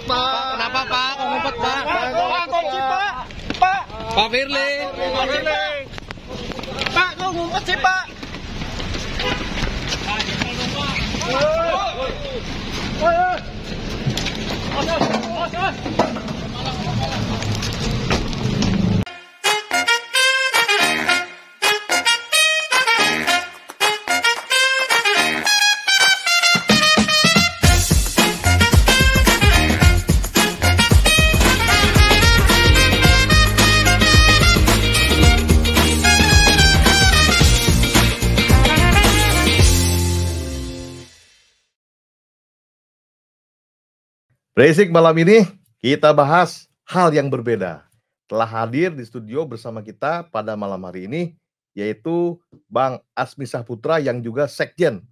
Pak. Kenapa Pak? Kok ngumpet Pak? Pak, kunci Pak. Pak. Pak Firly. Pak Firly. Pak, kok ngumpet sih Pak? Basic malam ini kita bahas hal yang berbeda. Telah hadir di studio bersama kita pada malam hari ini yaitu Bang Asmi Saputra yang juga Sekjen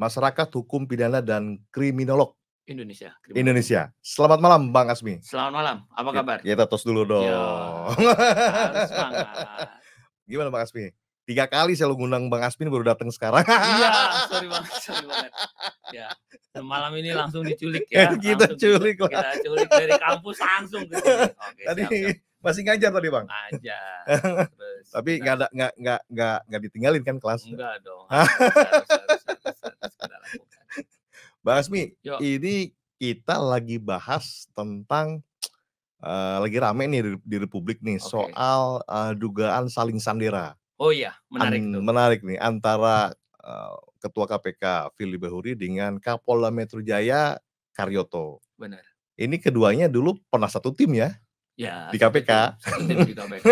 Masyarakat Hukum Pidana dan Kriminolog Indonesia. Selamat malam Bang Asmi. Selamat malam, apa kabar? Kita tos dulu dong. Harus semangat. Gimana Bang Asmi? 3 kali saya ngundang Bang Asmi baru datang sekarang. Iya, sorry banget. Ya, malam ini langsung diculik ya. Kita culik lah. Kita culik dari kampus langsung ke sini. Oke, Tadi siap. masih ngajar tadi Bang. Ngajar. Terus Tapi kita- nggak ditinggalin kan kelas. enggak dong. Harus kita lakukan. Bang Asmi, Yuk. ini kita lagi bahas tentang lagi rame nih di Republik nih Oke. soal dugaan saling sandera. Oh iya, menarik tuh. Menarik nih antara Ketua KPK Firly Bahuri dengan Kapolda Metro Jaya Karyoto. Benar. Ini keduanya dulu pernah satu tim ya Ya. di KPK. Satu tim di KPK.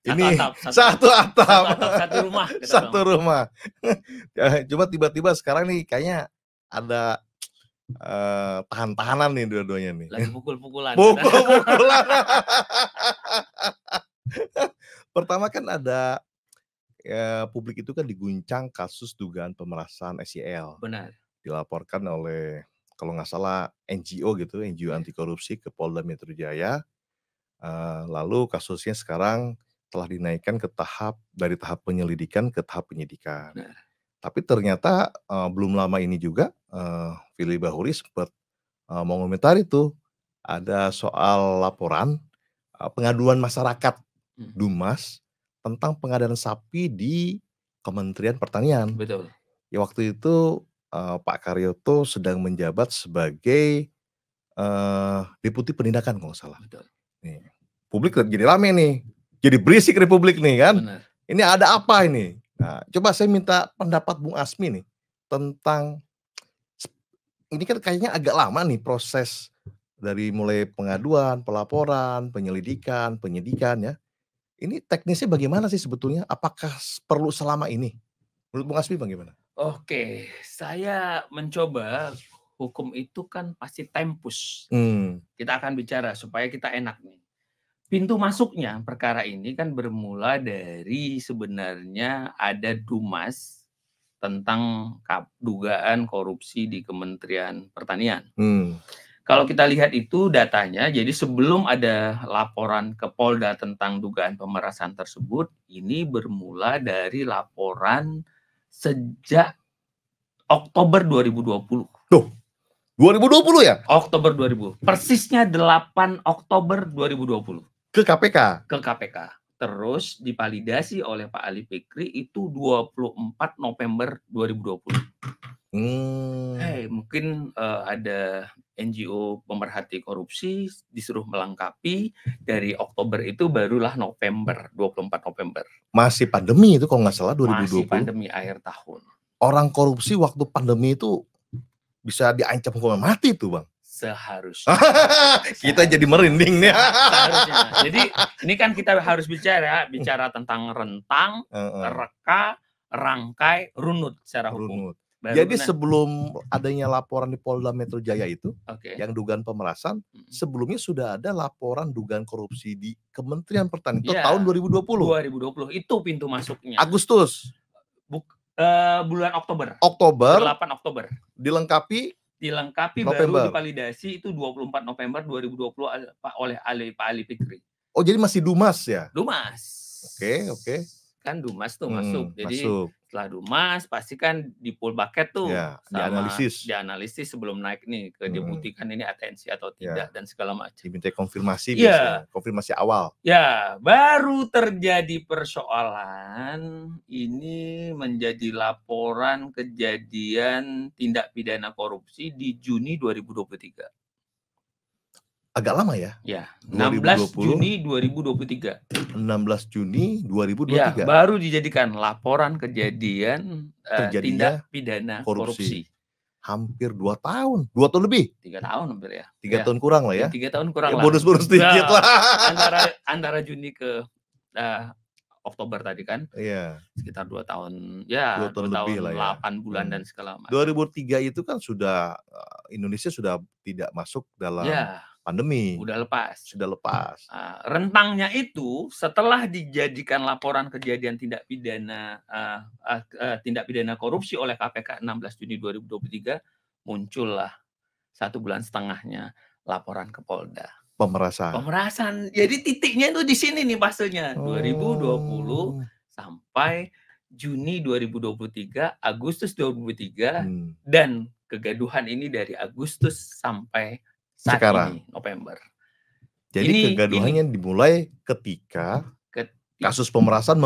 Ini Satu atap. satu Rumah. kita satu bilang. rumah. Cuma tiba-tiba sekarang nih kayaknya ada tahan-tahanan nih dua-duanya nih. Lagi pukul-pukulan. Pukul-pukulan. Pertama kan ada publik itu kan diguncang kasus dugaan pemerasan SYL. Benar. Dilaporkan oleh kalau nggak salah NGO gitu, NGO anti korupsi ke Polda Metro Jaya. Lalu kasusnya sekarang telah dinaikkan dari tahap penyelidikan ke tahap penyidikan. Benar. Tapi ternyata belum lama ini juga Firly Bahuri sempat mengomentari tuh ada soal laporan pengaduan masyarakat Dumas tentang pengadaan sapi di Kementerian Pertanian. Betul. Ya waktu itu Pak Karyoto sedang menjabat sebagai Deputi Penindakan kalau nggak salah. Betul. Nih, publik jadi rame nih, jadi berisik Republik nih kan. Benar. Ini ada apa ini? Nah, coba saya minta pendapat Bung Asmi nih tentang ini kan kayaknya agak lama nih proses dari mulai pengaduan, pelaporan, penyelidikan, penyidikan ya. Ini teknisnya bagaimana sih sebetulnya? Apakah perlu selama ini? Menurut Bung Asmi bagaimana? Oke, saya mencoba hukum itu kan pasti tempus. Kita akan bicara supaya kita enak nih. Pintu masuknya perkara ini kan bermula dari sebenarnya ada Dumas tentang dugaan korupsi di Kementerian Pertanian. Kalau kita lihat itu datanya, jadi sebelum ada laporan ke Polda tentang dugaan pemerasan tersebut, ini bermula dari laporan sejak Oktober 2020. Tuh, 2020 ya? Oktober 2020. Persisnya 8 Oktober 2020 Ke KPK? ke KPK. Terus divalidasi oleh Pak Ali Fikri itu 24 November 2020. Mungkin ada NGO pemerhati korupsi disuruh melengkapi, dari Oktober itu barulah November, 24 November. Masih pandemi itu kalau nggak salah 2020. Masih pandemi akhir tahun. Orang korupsi waktu pandemi itu bisa diancam hukuman mati tuh Bang. Seharusnya. Kita jadi merinding nih. Seharusnya. Jadi ini kan kita harus bicara tentang rentang, reka, rangkai, runut secara hukum. Jadi sebelum adanya laporan di Polda Metro Jaya itu, yang dugaan pemerasan, sebelumnya sudah ada laporan dugaan korupsi di Kementerian Pertanian itu tahun 2020. 2020 itu pintu masuknya. Agustus. Bulan Oktober. 8 Oktober. Dilengkapi November. Baru divalidasi itu 24 November 2020 oleh Pak Ali Fikri. Oh, jadi masih Dumas ya? Dumas. Oke. Kan Dumas tuh masuk. Jadi masuk. Setelah Dumas pasti kan di full bucket tuh, Ya, sama dianalisis. dianalisis sebelum naik nih ke dibuktikan ini atensi atau tidak dan segala macam. Diminta konfirmasi Iya. biasanya, konfirmasi awal. Ya, baru terjadi persoalan ini menjadi laporan kejadian tindak pidana korupsi di Juni 2023. Agak lama ya? Ya, 16 2020. Juni 2023. 16 Juni Ya, 2023. baru dijadikan laporan kejadian Terjadinya tindak pidana korupsi. korupsi. Hampir 2 tahun, 2 tahun lebih. 3 tahun hampir ya. 3 tahun kurang lah ya. 3 tahun kurang Ya, lah. bonus-bonus dikit Ya, lah. Antara Juni ke Oktober tadi kan. Iya. Sekitar 2 tahun. Ya, 2 tahun lebih lah ya. 8 bulan dan segala macam. 2003 itu kan sudah Indonesia sudah tidak masuk dalam pandemi. Udah lepas. Sudah lepas. Rentangnya itu setelah dijadikan laporan kejadian tindak pidana korupsi oleh KPK 16 Juni 2023, muncullah 1 bulan setengahnya laporan ke Polda. Pemerasan. Jadi titiknya itu di sini nih fasenya. 2020 sampai Juni 2023, Agustus 2023 dan kegaduhan ini dari Agustus sampai saat sekarang ini November. Jadi kegaduhannya dimulai ketika kasus pemerasan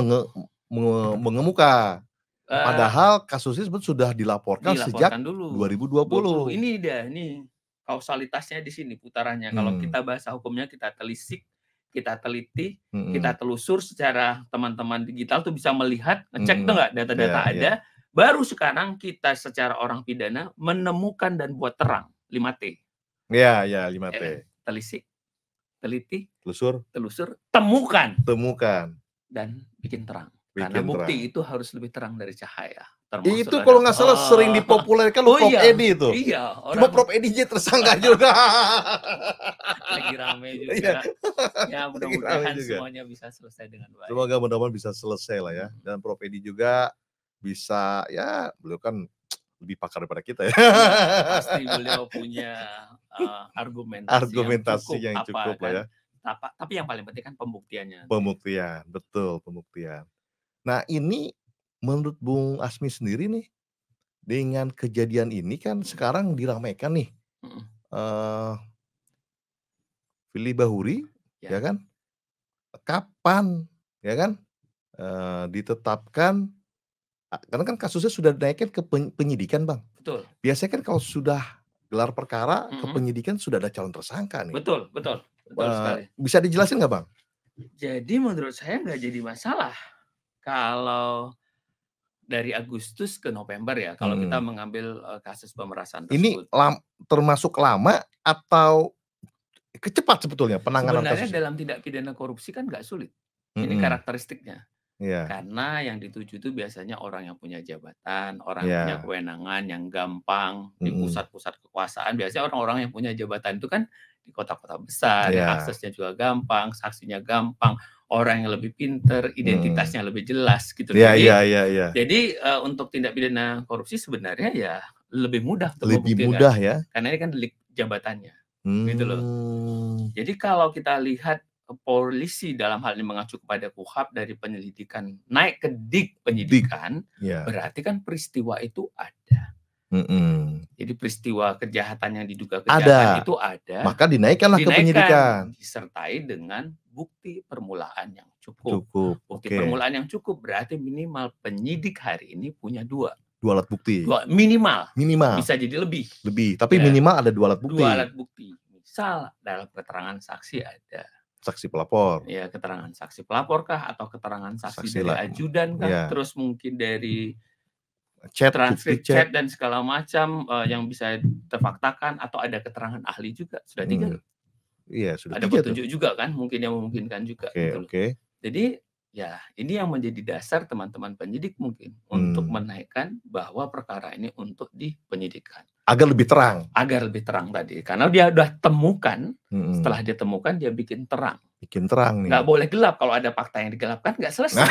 mengemuka. Padahal kasusnya sudah dilaporkan sejak dulu. 2020. Ini dia, nih kausalitasnya di sini putarannya. Kalau kita bahasa hukumnya kita telisik, kita teliti, kita telusur secara teman-teman digital tuh bisa melihat, ngecek tuh nggak data-data ada. Baru sekarang kita secara orang pidana menemukan dan buat terang 5T. Ya, 5T. Telisik, teliti, telusur, temukan, dan bikin terang. Karena bukti itu harus lebih terang dari cahaya. Itu kalau nggak salah sering dipopulerkan Prof Edi itu. Iya. Cuma Prof Edi tersangka juga. Lagi rame juga. Ya, mudah-mudahan semuanya bisa selesai dengan baik. Semoga mudah-mudahan bisa selesai lah ya. Dan Prof Edi juga bisa, ya beliau kan lebih pakar daripada kita ya. Pasti beliau punya argumentasi yang cukup lah ya. Tapi yang paling penting kan pembuktiannya. Pembuktian. Nah, ini menurut Bung Asmi sendiri nih, dengan kejadian ini kan sekarang diramaikan nih. Firly Bahuri, ya kan? Kapan, ya kan? Ditetapkan, karena kan kasusnya sudah dinaikkan ke penyidikan, Bang. Betul. Biasanya kan kalau sudah gelar perkara ke penyidikan sudah ada calon tersangka nih. Betul sekali. Bisa dijelasin nggak, Bang? Jadi menurut saya nggak jadi masalah kalau dari Agustus ke November ya, kalau kita mengambil kasus pemerasan tersebut. Ini termasuk lama atau cepat sebetulnya penanganan sebenarnya kasusnya? Dalam tindak pidana korupsi kan nggak sulit. Ini karakteristiknya. Karena yang dituju itu biasanya orang yang punya jabatan, orang yang punya kewenangan, yang gampang di pusat-pusat kekuasaan. Biasanya orang-orang yang punya jabatan itu kan di kota-kota besar, aksesnya juga gampang, saksinya gampang, orang yang lebih pinter, identitasnya lebih jelas gitu. Jadi untuk tindak pidana korupsi sebenarnya ya lebih mudah untuk membuktikan. Ya. Karena ini kan delik jabatannya. Gitu loh. Jadi kalau kita lihat polisi dalam hal ini mengacu kepada KUHP dari penyelidikan naik ke dik penyidikan, berarti kan peristiwa itu ada. Jadi peristiwa kejahatan yang diduga kejahatan itu ada. Maka dinaikkanlah ke penyidikan. Disertai dengan bukti permulaan yang cukup. Bukti permulaan yang cukup berarti minimal penyidik hari ini punya dua alat bukti. Minimal. Bisa jadi lebih. Tapi minimal ada 2 alat bukti. 2 alat bukti. Misal dalam keterangan saksi ada. Saksi pelapor. Ya, keterangan saksi pelapor kah atau keterangan saksi dari ajudan kah? Terus mungkin dari transkrip chat dan segala macam yang bisa terfaktakan, atau ada keterangan ahli juga. Sudah 3. Iya, sudah ada 3 petunjuk juga kan, mungkin yang memungkinkan juga. Jadi ya ini yang menjadi dasar teman-teman penyidik mungkin untuk menaikkan bahwa perkara ini untuk dipenyidikan. Agar lebih terang tadi. Karena dia udah temukan, setelah dia temukan dia bikin terang nih. Nggak boleh gelap. Kalau ada fakta yang digelapkan nggak selesai.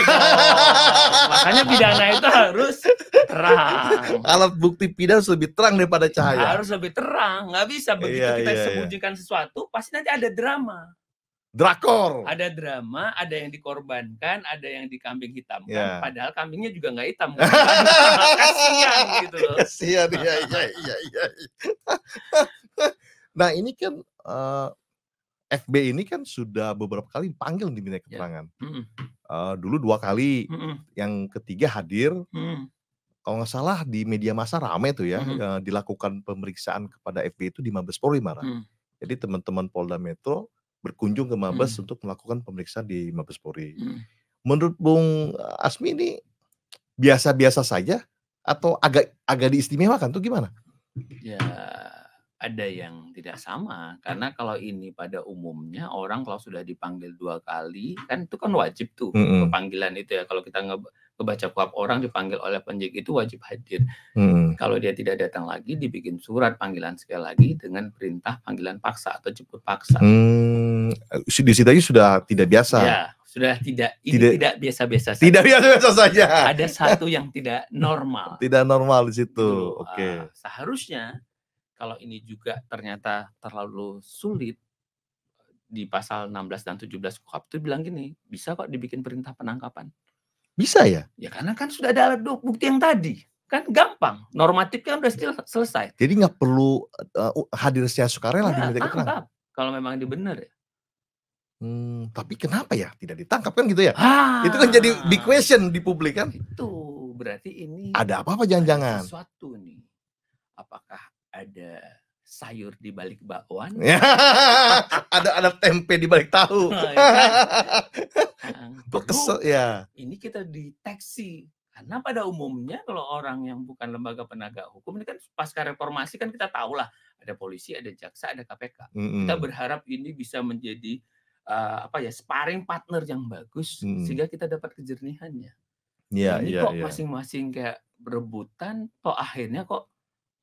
Makanya pidana itu harus terang. Alat bukti pidana harus lebih terang daripada cahaya. Harus lebih terang. Nggak bisa begitu kita sembunyikan sesuatu, pasti nanti ada drama. Drakor. Ada drama, ada yang dikorbankan, ada yang dikambing hitamkan. Ya. Padahal kambingnya juga nggak hitam. Kasihan gitu loh. Kasihan, iya. Nah ini kan FB ini kan sudah beberapa kali dipanggil diminta keterangan. Dulu 2 kali, yang ketiga hadir. Kalau nggak salah di media massa rame tuh ya, dilakukan pemeriksaan kepada FB itu di Mabes Polri malah. Jadi teman-teman Polda Metro berkunjung ke Mabes untuk melakukan pemeriksaan di Mabes Polri. Menurut Bung Asmi ini biasa-biasa saja atau agak diistimewakan tuh gimana? Ya ada yang tidak sama, karena kalau ini pada umumnya orang kalau sudah dipanggil 2 kali kan itu kan wajib tuh pemanggilan itu ya. Kalau kita ngebaca kuhap orang dipanggil oleh penyidik itu wajib hadir. Kalau dia tidak datang lagi dibikin surat panggilan sekali lagi dengan perintah panggilan paksa atau jemput paksa. Di situ aja sudah tidak biasa. Ya, sudah tidak biasa-biasa saja. Tidak biasa-biasa saja. Ada satu yang tidak normal. Tidak normal di situ. Oke. Seharusnya kalau ini juga ternyata terlalu sulit, di pasal 16 dan 17 KUHP itu bilang gini, bisa kok dibikin perintah penangkapan. Bisa ya? Ya karena kan sudah ada alat bukti yang tadi. Kan gampang, normatifnya udah selesai. Jadi nggak perlu hadir secara sukarela diminta keterangan? Kalau memang ini benar ya. Tapi kenapa ya tidak ditangkap kan gitu ya? Itu kan jadi big question di publik kan? Itu berarti ini ada apa-apa jangan-jangan? Sesuatu nih. Apakah ada sayur di balik bakwan? ada tempe di balik tahu. Kesel ya. Ini kita deteksi. Karena pada umumnya kalau orang yang bukan lembaga penegak hukum ini kan pasca reformasi kan kita tahu lah ada polisi, ada jaksa, ada KPK. Kita berharap ini bisa menjadi sparring partner yang bagus sehingga kita dapat kejernihannya. Ini kok masing-masing kayak berebutan, kok akhirnya kok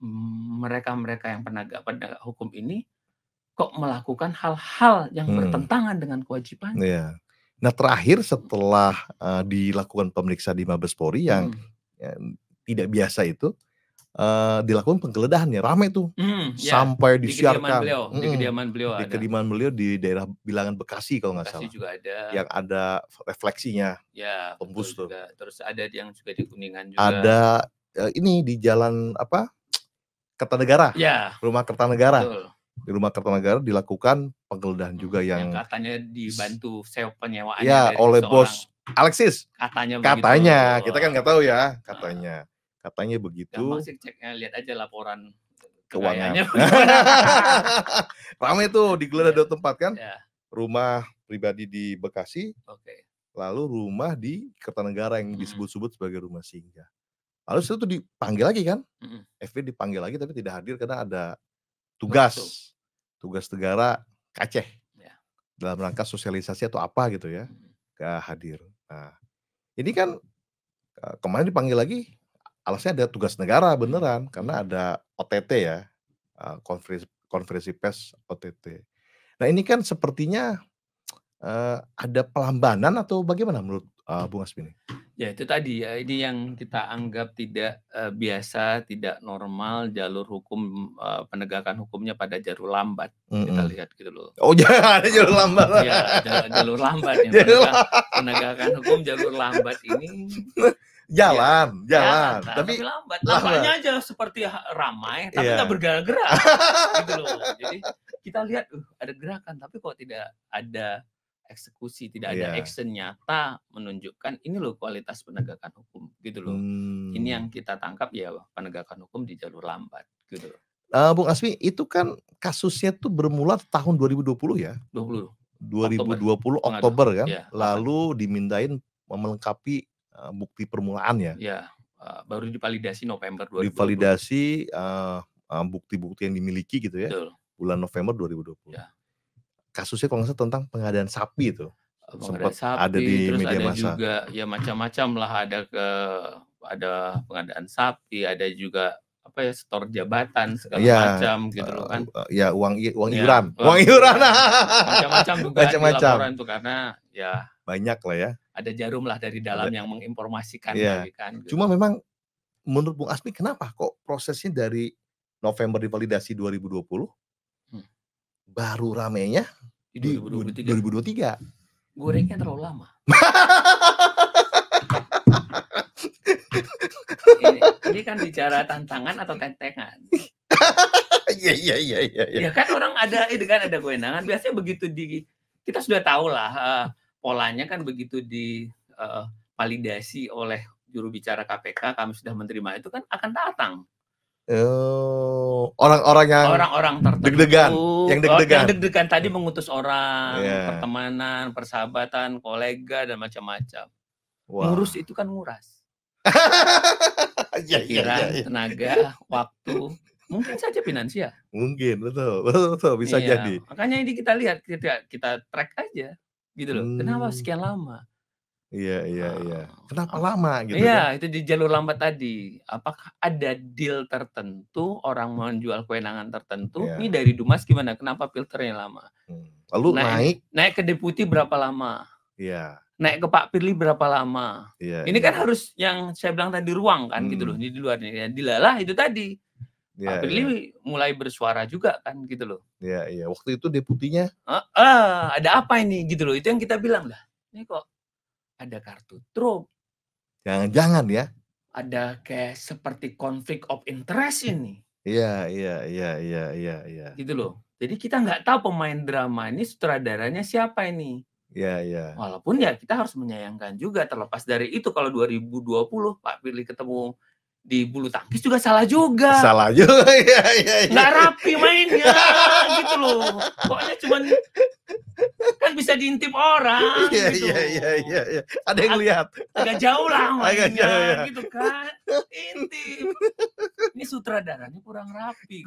mereka yang penegak hukum ini kok melakukan hal-hal yang bertentangan dengan kewajibannya. Yeah. Nah terakhir setelah dilakukan pemeriksaan di Mabes Polri yang tidak biasa itu, dilakukan penggeledahan ya, rame tuh sampai disiarkan di kediaman beliau di daerah Bilangan Bekasi kalau nggak salah. Juga ada. Yang ada refleksinya, ya, tembus tuh. Juga. Terus ada yang juga di Kuningan juga. Ada ini di jalan Kertanegara, rumah Kertanegara. Betul. Di rumah Kertanegara dilakukan penggeledahan juga yang katanya dibantu sewa penyewaan oleh bos Alexis. Katanya kita kan nggak tahu ya, katanya begitu. Gampang sih ceknya, lihat aja laporan keuangannya. Ramai tuh digeledah 2 tempat kan, rumah pribadi di Bekasi, lalu rumah di Kertanegara yang disebut-sebut sebagai rumah singgah. Lalu setelah itu dipanggil lagi kan, FB dipanggil lagi tapi tidak hadir karena ada tugas negara ke Aceh dalam rangka sosialisasi atau apa gitu ya, gak hadir. Nah ini kan kemarin dipanggil lagi, alasannya ada tugas negara beneran karena ada OTT ya, konferensi pers OTT. Nah ini kan sepertinya ada pelambanan atau bagaimana menurut Bung Asmi? Ya itu tadi ya, ini yang kita anggap tidak biasa, tidak normal, jalur hukum penegakan hukumnya pada jalur lambat. Kita lihat gitu loh. Oh ya ada jalur lambat. Ya jalur lambat ya. Penegakan hukum jalur lambat ini jalan. Tapi lambat. Lampaknya aja seperti ramai, tapi nggak bergerak-gerak. Gitu loh. Jadi kita lihat ada gerakan, tapi kok tidak ada eksekusi, tidak ada action nyata menunjukkan ini loh kualitas penegakan hukum gitu loh. Ini yang kita tangkap ya, penegakan hukum di jalur lambat gitu loh. Bung Asmi, itu kan kasusnya tuh bermula tahun 2020 ya. 2020 Oktober kan. Ya, lalu dimintain melengkapi bukti permulaan ya. Ya, baru divalidasi November 2020. Divalidasi bukti-bukti yang dimiliki gitu ya. Betul. Bulan November 2020. Ya. Kasusnya kalau nggak salah tentang pengadaan sapi itu. Sempat ada di media massa. Juga ya macam-macam lah, ada pengadaan sapi, ada juga setor jabatan segala macam gitu loh kan. Ya uang iuran. Uang iuran. Macam-macam juga di laporan itu karena ya banyak lah ya. Ada jarum lah dari dalam yang menginformasikan kan. Gitu. Cuma memang menurut Bung Asmi kenapa kok prosesnya dari November divalidasi 2020 baru ramenya di Di 2023. 2023. Gorengnya terlalu lama. Ini kan bicara tantangan atau tentengan. Iya. Ya kan orang ada kewenangan. Biasanya begitu kita sudah tahu lah polanya kan begitu validasi oleh juru bicara KPK, kami sudah menerima itu kan akan datang. Orang-orang tertentu, deg-degan, yang deg-degan tadi mengutus orang, pertemanan, persahabatan, kolega dan macam-macam. Ngurus itu kan nguras. Pikiran, tenaga, waktu, mungkin saja finansial. Mungkin betul bisa jadi. Makanya ini kita lihat, kita track aja, gitu loh. Kenapa sekian lama? Iya. Kenapa lama gitu? Iya, itu di jalur lambat tadi. Apakah ada deal tertentu, orang menjual kewenangan tertentu? Ini dari Dumas gimana? Kenapa filternya lama? Lalu naik ke deputi berapa lama? Iya. Naik ke Pak Firly berapa lama? Ini kan harus yang saya bilang tadi ruang kan gitu loh. Di luar ini dilalah itu tadi. Pak Firly mulai bersuara juga kan gitu loh. Iya. Waktu itu deputinya ada apa ini gitu loh. Itu yang kita bilang lah. Ini kok ada kartu truf. Jangan-jangan ya. Ada kayak seperti konflik of interest ini. Iya. Gitu loh. Jadi kita nggak tahu pemain drama ini sutradaranya siapa ini. Iya. Walaupun ya kita harus menyayangkan juga, terlepas dari itu kalau 2020 Pak Firly ketemu di bulu tangkis juga salah juga. Iya. Nggak rapi mainnya gitu loh. Pokoknya cuman kan bisa diintip orang. Iya. Ada yang lihat. Agak jauh lah mainnya gitu kan. Intip. Ini sutradaranya kurang rapi.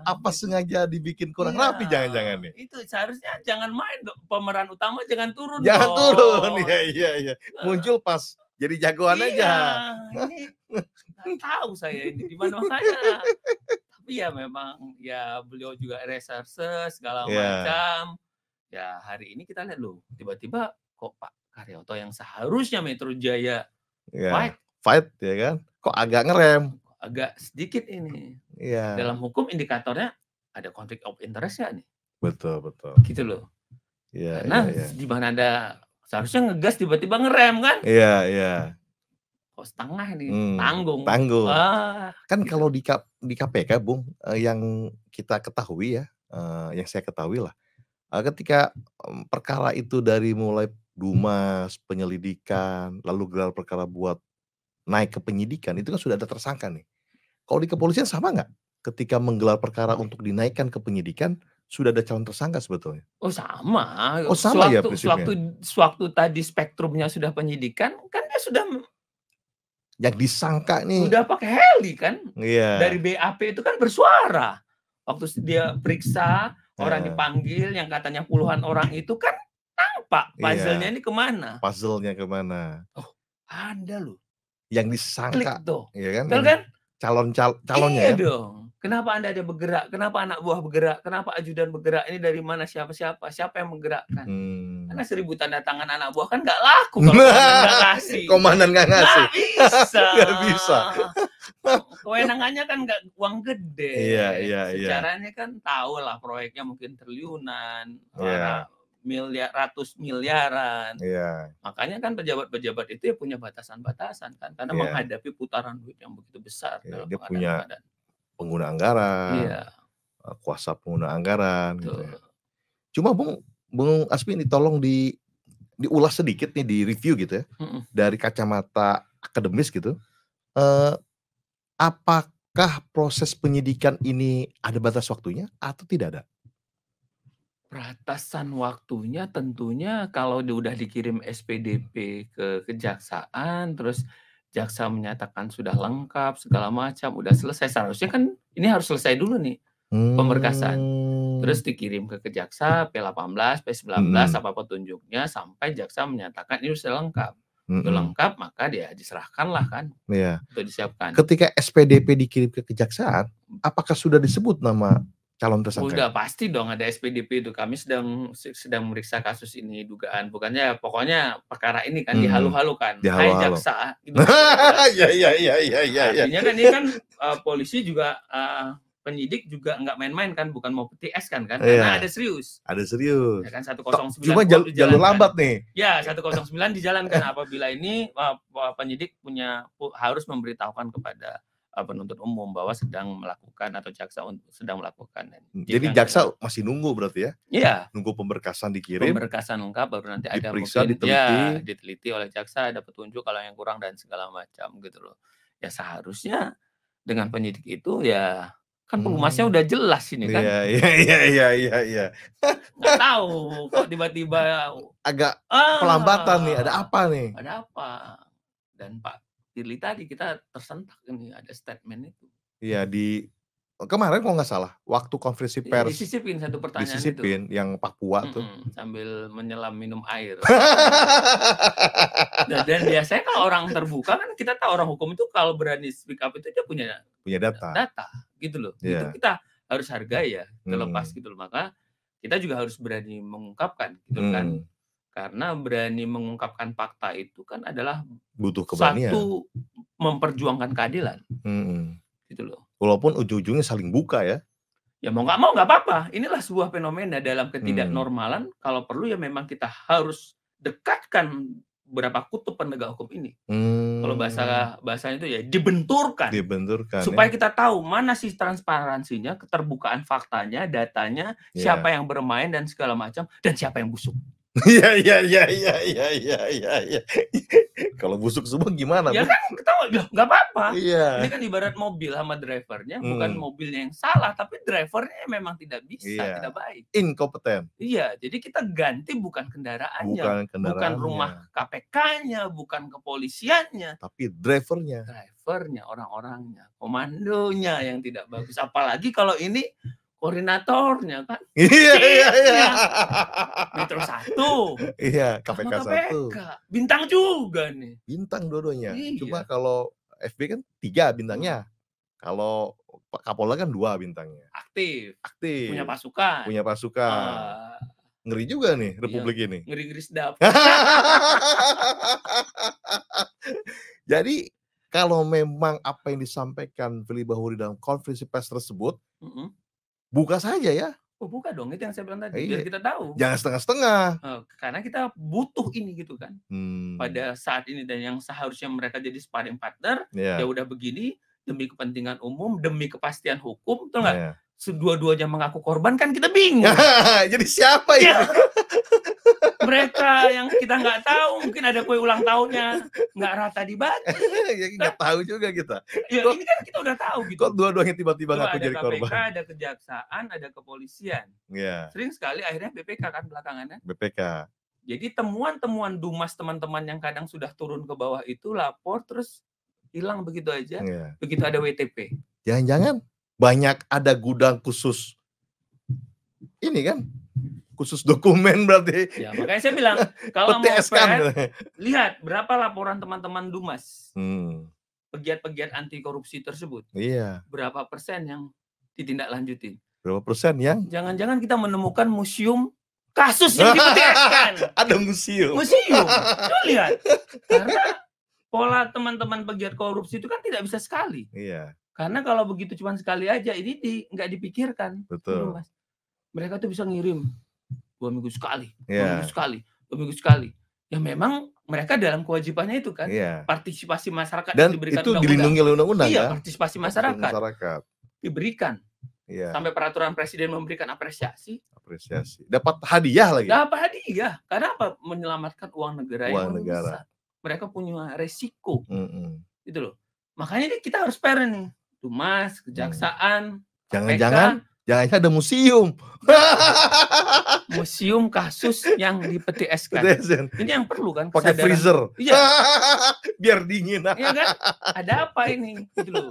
Apa sengaja dibikin kurang rapi jangan-jangan nih? Itu seharusnya jangan main dong. Pemeran utama jangan turun. Iya. Muncul pas jadi jagoan aja. Ini nggak tahu saya ini di mana makanya. Tapi ya memang ya beliau juga reserse segala macam. Ya hari ini kita lihat loh, tiba-tiba kok Pak Karyoto yang seharusnya Metro Jaya fight ya kan, kok agak ngerem, agak sedikit ini. Iya. Dalam hukum indikatornya ada konflik of interest ya nih. Betul. Gitu loh. Iya. Karena di mana ada seharusnya ngegas tiba-tiba ngerem kan? Iya. Kok setengah nih, tanggung. Kan gitu. Kalau di KPK, Bung, yang kita ketahui ya, yang saya ketahui lah, ketika perkara itu dari mulai Dumas, penyelidikan, lalu gelar perkara buat naik ke penyidikan, itu kan sudah ada tersangka nih. Kalau di kepolisian sama nggak? Ketika menggelar perkara untuk dinaikkan ke penyidikan, sudah ada calon tersangka sebetulnya? Oh sama. Ya prinsipnya. Sewaktu tadi spektrumnya sudah penyidikan, kan dia sudah yang disangka nih udah pakai heli kan? Iya. Dari BAP itu kan bersuara. Waktu dia periksa, orang dipanggil yang katanya puluhan orang itu kan nampak puzzle-nya ini kemana? Puzzle-nya kemana? Oh, ada loh. Yang disangka. Klik tuh. Iya kan? Betul kan? Calonnya iya dong. Kenapa Anda ada bergerak? Kenapa anak buah bergerak? Kenapa ajudan bergerak? Ini dari mana? Siapa yang menggerakkan? Karena 1000 tanda tangan anak buah kan nggak laku kalau nggak ngasih. Komandan nggak ngasih. Nggak bisa. Kewenangannya kan nggak uang gede. Iya. Secaranya kan tahu lah proyeknya mungkin triliunan, ratus miliaran. Iya. Makanya kan pejabat-pejabat itu ya punya batasan-batasan kan, karena menghadapi putaran duit yang begitu besar dalam dia punya pengguna anggaran, kuasa pengguna anggaran. Gitu ya. Cuma Bung Asmi ini tolong diulas sedikit nih, di review gitu ya, dari kacamata akademis gitu. Apakah proses penyidikan ini ada batas waktunya atau tidak ada? Batasan waktunya tentunya kalau udah dikirim SPDP ke kejaksaan, terus jaksa menyatakan sudah lengkap segala macam, udah selesai, seharusnya kan ini harus selesai dulu nih pemberkasan, terus dikirim ke jaksa P18, P19 apa petunjuknya sampai jaksa menyatakan ini sudah lengkap. Itu lengkap, maka dia diserahkanlah kan, untuk disiapkan. Ketika SPDP dikirim ke kejaksaan, apakah sudah disebut nama calon tersangka? Udah pasti dong ada SPDP itu. Kami sedang memeriksa kasus ini, dugaan bukannya, pokoknya perkara ini kan dihalu-halukan. Hai jaksa. Gitu. Iya. Artinya kan ini kan polisi juga penyidik juga nggak main-main kan, bukan mau PTS kan, karena ada serius. Ada serius. Ya kan 109 Cuma jalur lambat nih. Ya 109 dijalankan apabila ini penyidik harus memberitahukan kepada penuntut umum bahwa sedang melakukan atau jaksa sedang melakukan. Jadi jaksa masih nunggu berarti ya? Iya. Nunggu pemberkasan dikirim. Pemberkasan lengkap baru nanti ada diperiksa, mungkin diteliti oleh jaksa, ada petunjuk kalau yang kurang dan segala macam gitu loh. Ya seharusnya dengan penyidik itu ya kan pelumasnya udah jelas ini kan. Iya. Nggak tahu kok tiba-tiba agak pelambatan nih, ada apa nih? Ada apa? Dan Pak Firly tadi kita tersentak ini ada statement itu. Iya kemarin kalau nggak salah waktu konferensi pers disisipin satu pertanyaan itu yang Papua tuh sambil menyelam minum air. dan biasanya kalau orang terbuka kan kita tahu orang hukum itu kalau berani speak up itu dia punya data gitu loh. Itu kita harus hargai ya, terlepas gitu loh. Maka kita juga harus berani mengungkapkan gitu kan. Karena berani mengungkapkan fakta itu kan adalah butuh keberanian. Satu memperjuangkan keadilan. Gitu loh. Walaupun ujung-ujungnya saling buka ya. Ya mau nggak apa-apa. Inilah sebuah fenomena dalam ketidaknormalan. Kalau perlu ya memang kita harus dekatkan beberapa kutub penegak hukum ini. Kalau bahasanya itu ya dibenturkan. Supaya kita tahu mana sih transparansinya, keterbukaan faktanya, datanya, siapa yang bermain dan segala macam, dan siapa yang busuk. Iya. Kalau busuk semua gimana? Ya kan ketawa, nggak apa-apa. Iya. Ini kan ibarat mobil sama drivernya, bukan mobilnya yang salah, tapi drivernya memang tidak bisa, tidak baik. Inkompeten. Iya, jadi kita ganti bukan kendaraannya, bukan rumah KPK-nya, bukan kepolisiannya, tapi drivernya, orang-orangnya, komandonya yang tidak bagus. Apalagi kalau ini koordinatornya kan. Iya. Metro 1. Iya, KPK 1. Bintang juga nih. Bintang dua-duanya. Cuma kalau FB kan 3 bintangnya. Kalau Pak Kapolda kan 2 bintangnya. Aktif. Punya pasukan. Ngeri juga nih Republik ini. Ngeri-ngeri sedap. Jadi kalau memang apa yang disampaikan Firly Bahuri dalam konferensi pers tersebut, buka saja ya. Buka dong, itu yang saya bilang tadi. Biar kita tahu. Jangan setengah-setengah. Karena kita butuh ini gitu kan. Pada saat ini dan yang seharusnya mereka jadi sparring partner, ya udah begini demi kepentingan umum, demi kepastian hukum, betul nggak? Dua-duanya mengaku korban kan kita bingung. Jadi siapa ya? Mereka yang kita nggak tahu, mungkin ada kue ulang tahunnya nggak rata dibaca. Nggak tahu juga kita. Ya, ini kan kita udah tahu gitu. Kok dua-duanya tiba-tiba ngaku jadi korban? Ada KPK, ada kejaksaan, ada kepolisian. Sering sekali akhirnya BPK kan belakangannya. BPK. Jadi temuan-temuan Dumas teman-teman yang kadang sudah turun ke bawah itu lapor terus hilang begitu aja. Begitu ada WTP. Jangan-jangan banyak ada gudang khusus ini kan? Khusus dokumen berarti. Ya, makanya saya bilang kalau mau fair, lihat berapa laporan teman-teman Dumas. Pegiat-pegiat anti korupsi tersebut. Berapa persen yang ditindaklanjuti? Berapa persen yang? Jangan-jangan kita menemukan museum kasus yang dipetieskan. Ada museum. Coba lihat. Karena pola teman-teman pegiat korupsi itu kan tidak bisa sekali. Karena kalau begitu cuma sekali aja, ini nggak dipikirkan. Betul. Mas. Mereka tuh bisa ngirim 2 minggu sekali, 2 minggu sekali. Ya memang mereka dalam kewajibannya itu kan, partisipasi masyarakat dan yang diberikan itu dilindungi oleh undang-undang kan? Partisipasi masyarakat diberikan. Sampai peraturan presiden memberikan apresiasi. Dapat hadiah lagi. Dapat hadiah. Karena apa? Menyelamatkan uang negara yang besar. Mereka punya resiko. Itu loh. Makanya kita harus fair nih. Dumas, kejaksaan, jangan-jangan ada museum. Museum kasus yang dipetieskan. Ini yang perlu kan. Pakai freezer. Iya. Biar dingin. Iya kan? Ada apa ini? Gitu loh.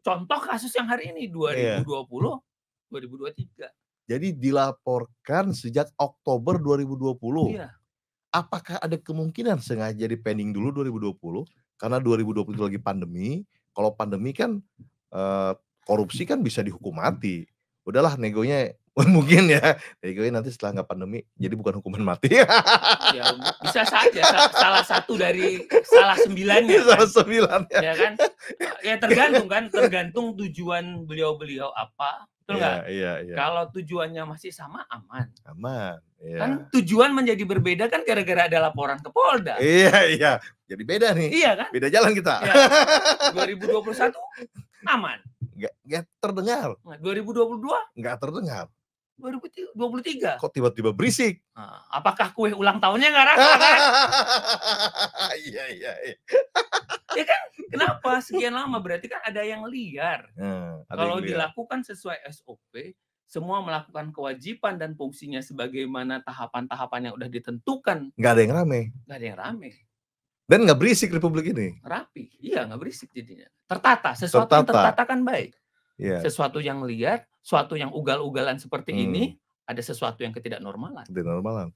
Contoh kasus yang hari ini 2020, 2023. Jadi dilaporkan sejak Oktober 2020. Iya. Apakah ada kemungkinan sengaja dipending dulu 2020? Karena 2020 itu lagi pandemi. Kalau pandemi kan korupsi kan bisa dihukum mati. Udahlah negonya Mungkin ya. Jadi nanti setelah nggak pandemi, jadi bukan hukuman mati. Ya bisa saja salah satu dari salah 9-nya kan. Salah 9 Ya kan? Ya tergantung tujuan beliau-beliau apa, betul nggak? Iya. Kalau tujuannya masih sama, aman. Aman, Kan iya. tujuan menjadi berbeda kan gara-gara ada laporan ke Polda. Iya. Jadi beda nih. Iya kan? Beda jalan kita. Ya. 2021 aman. Nggak terdengar. Nah, 2022 Nggak terdengar. 2023. Kok tiba-tiba berisik? Nah, apakah kue ulang tahunnya nggak rasa kan? Iya. Ya kan? Kenapa sekian lama? Berarti kan ada yang liar. Kalau dilakukan sesuai SOP, semua melakukan kewajiban dan fungsinya sebagaimana tahapan-tahapan yang udah ditentukan. Nggak ada yang rame. Nggak ada yang rame. Dan nggak berisik Republik ini. Rapi. Iya, nggak berisik jadinya. Tertata. Sesuatu yang tertata kan baik. Yeah. Sesuatu yang liar, sesuatu yang ugal-ugalan seperti ini, ada sesuatu yang ketidaknormalan. Ketidaknormalan.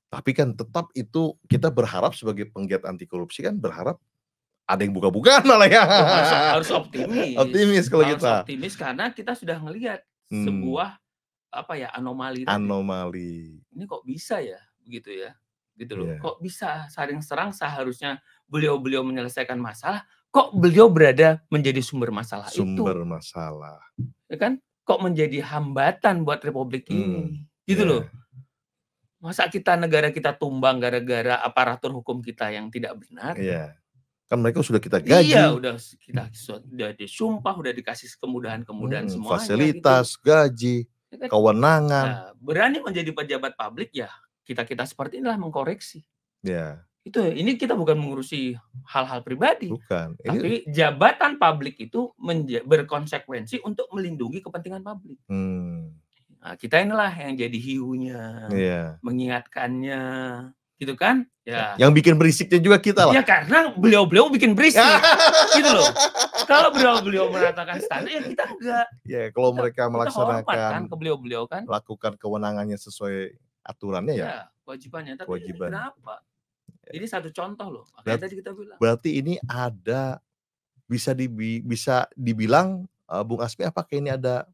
Tapi kan tetap itu kita berharap sebagai penggiat anti korupsi kan berharap ada yang buka-bukaan malah ya. Harus optimis. Optimis kalau kita. Harus optimis karena kita sudah ngelihat sebuah anomali. Anomali. Ini kok bisa ya begitu ya, gitu loh. Yeah. Kok bisa saling serang, seharusnya beliau menyelesaikan masalah, kok beliau berada menjadi sumber masalah itu. Sumber masalah. Ya kan? Kok menjadi hambatan buat Republik ini. Gitu loh. Masa negara kita tumbang gara-gara aparatur hukum kita yang tidak benar? Iya. Kan mereka sudah kita gaji. Iya, kita sudah disumpah, udah dikasih kemudahan-kemudahan semuanya. Fasilitas, gitu. Gaji, ya kan? Kewenangan. Nah, berani menjadi pejabat publik ya kita seperti inilah mengkoreksi. Ya. Ini kita bukan mengurusi hal-hal pribadi. Bukan. Tapi jabatan publik itu berkonsekuensi untuk melindungi kepentingan publik. Nah, kita inilah yang jadi hiunya, mengingatkannya, gitu kan? Ya. Yang bikin berisiknya juga kita lah. Ya karena beliau bikin berisik, gitu loh. Kalau beliau mengatakan standar, ya kita enggak. Ya kalau mereka melaksanakan kan ke beliau kan, lakukan kewenangannya sesuai aturannya ya. Kewajibannya. Tapi kenapa? Ini satu contoh loh. Makanya tadi kita bilang. Berarti ini ada bisa dibilang Bung Asmi, apakah ini ada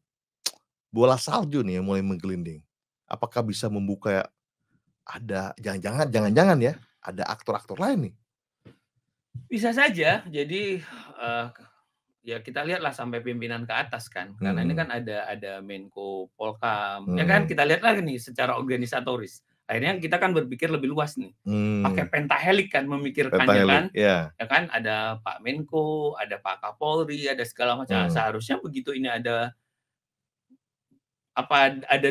bola salju nih yang mulai menggelinding? Apakah bisa membuka ada jangan-jangan ya ada aktor-aktor lain nih? Bisa saja. Jadi ya kita lihatlah sampai pimpinan ke atas kan. Karena ini kan ada Menko Polkam. Ya kan kita lihat lagi nih secara organisatoris. Akhirnya kita kan berpikir lebih luas nih. Pakai pentahelik kan memikirkannya kan. Ya kan ada Pak Menko, ada Pak Kapolri, ada segala macam. Seharusnya begitu ini ada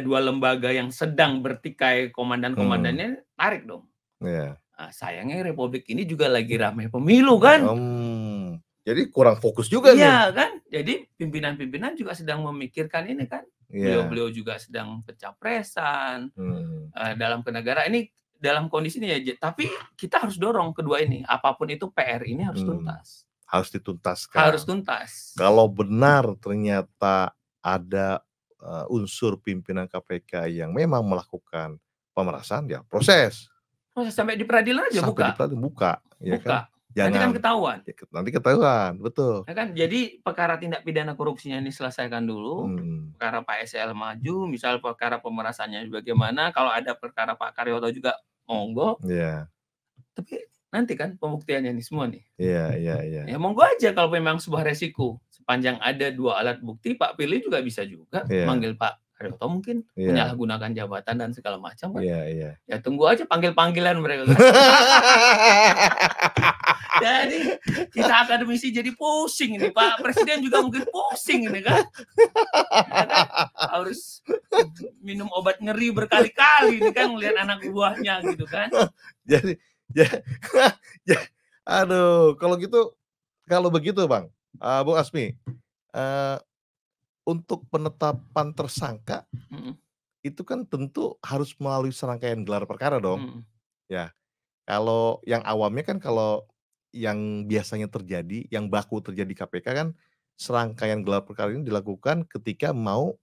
dua lembaga yang sedang bertikai komandan-komandannya, tarik dong. Yeah. Nah, sayangnya Republik ini juga lagi ramai pemilu kan. Jadi kurang fokus juga nih. Iya kan. Jadi pimpinan-pimpinan juga sedang memikirkan ini kan. Beliau juga sedang pencapresan dalam kenegaraan ini dalam kondisi ini ya. Tapi kita harus dorong kedua ini. Apapun itu PR ini harus tuntas. Harus dituntaskan. Harus tuntas. Kalau benar ternyata ada unsur pimpinan KPK yang memang melakukan pemerasan, ya proses. Sampai di peradilan aja buka. Sampai di peradilan buka. Ya buka. Kan? Jangan, nanti kan ketahuan. Nanti ketahuan, betul. Ya kan? Jadi perkara tindak pidana korupsinya ini selesaikan dulu. Perkara Pak SL maju, misal perkara pemerasannya bagaimana. Kalau ada perkara Pak Karyoto juga monggo. Iya. Tapi nanti kan pembuktiannya ini semua nih. Iya. Ya monggo aja kalau memang sebuah resiko. Sepanjang ada dua alat bukti, Pak Firly juga bisa juga manggil Pak Karyoto mungkin menyalahgunakan jabatan dan segala macam kan. Iya. Ya tunggu aja panggil-panggilan mereka. Jadi kita akademisi jadi pusing ini, Pak Presiden juga mungkin pusing ini kan. Harus minum obat nyeri berkali-kali ini kan melihat anak buahnya gitu kan. Jadi aduh, kalau begitu Bang, Bung Asmi, untuk penetapan tersangka itu kan tentu harus melalui serangkaian gelar perkara dong. Ya, kalau yang awamnya kan kalau yang biasanya terjadi, yang baku terjadi KPK kan serangkaian gelar perkara ini dilakukan ketika mau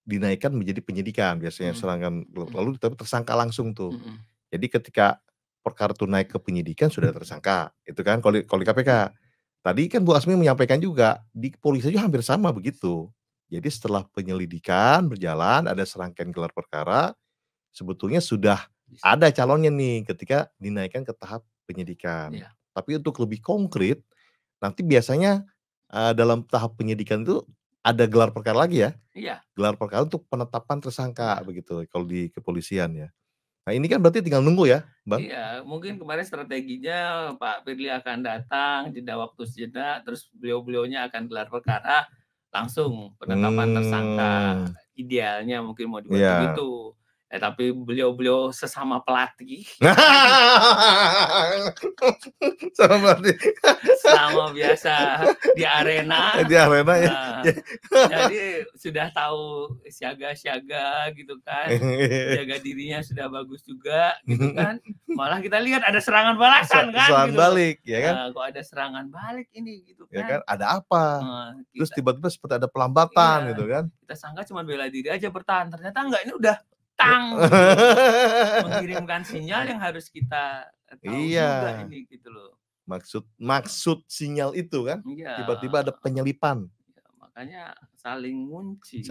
dinaikkan menjadi penyidikan biasanya serangkaian lalu tapi tersangka langsung tuh. Jadi ketika perkara itu naik ke penyidikan sudah tersangka, itu kan kalau di KPK. Tadi kan Bu Asmi menyampaikan juga di polisi juga hampir sama begitu. Jadi setelah penyelidikan berjalan, ada serangkaian gelar perkara, sebetulnya sudah ada calonnya nih ketika dinaikkan ke tahap penyidikan. Iya. Tapi untuk lebih konkret, nanti biasanya dalam tahap penyidikan itu ada gelar perkara lagi ya? Iya. Gelar perkara untuk penetapan tersangka Iya. begitu kalau di kepolisian ya. Nah ini kan berarti tinggal nunggu ya, Bang? Iya, mungkin kemarin strateginya Pak Firly akan datang, jeda waktu sejenak, terus beliau-beliaunya akan gelar perkara, langsung penetapan tersangka. Idealnya mungkin mau dibuat Iya. begitu. Tapi beliau-beliau sesama pelatih. Sama pelatih. Sama biasa di arena. Di arena ya. Jadi sudah tahu siaga-siaga gitu kan. Jaga dirinya sudah bagus juga gitu kan. Malah kita lihat ada serangan balasan kan. Serangan gitu. balik ya kan. Kok ada serangan balik ini gitu kan. Ya kan, ada apa? Terus tiba-tiba seperti ada pelambatan gitu kan. Kita sangka cuma bela diri aja bertahan. Ternyata enggak, ini udah mengirimkan sinyal yang harus kita tahu juga ini gitu loh. Maksud sinyal itu kan, tiba-tiba ada penyelipan. Ya, makanya saling ngunci,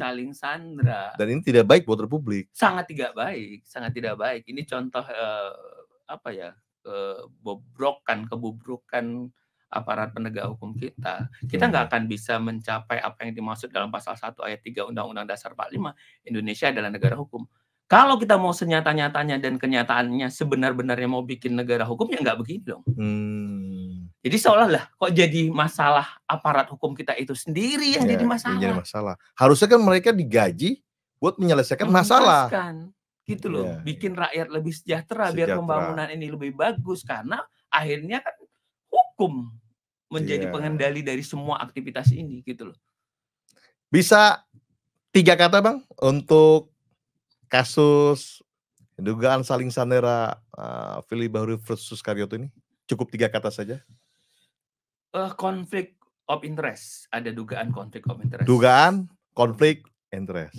saling sandra. Dan ini tidak baik buat Republik. Sangat tidak baik. Ini contoh kebobrokan aparat penegak hukum kita. Kita nggak akan bisa mencapai apa yang dimaksud dalam pasal 1 ayat 3 Undang-Undang Dasar 45. Indonesia adalah negara hukum. Kalau kita mau senyata-nyatanya dan kenyataannya sebenar-benarnya mau bikin negara hukum, ya nggak begini dong. Jadi seolah-olah kok jadi masalah aparat hukum kita itu sendiri yang jadi masalah. Harusnya kan mereka digaji buat menyelesaikan masalah. Gitu loh. Bikin rakyat lebih sejahtera, biar pembangunan ini lebih bagus. Karena akhirnya kan hukum menjadi pengendali dari semua aktivitas ini gitu loh. Bisa 3 kata Bang untuk kasus dugaan saling sandera Firly Bahuri versus Karyoto ini? Cukup 3 kata saja. Konflik of interest. Ada dugaan konflik of interest. Dugaan konflik interest.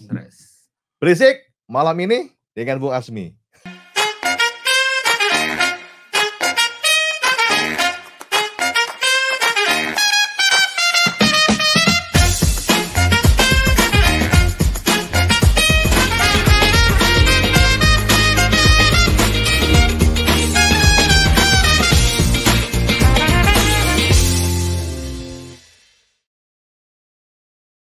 Berisik malam ini dengan Bung Asmi.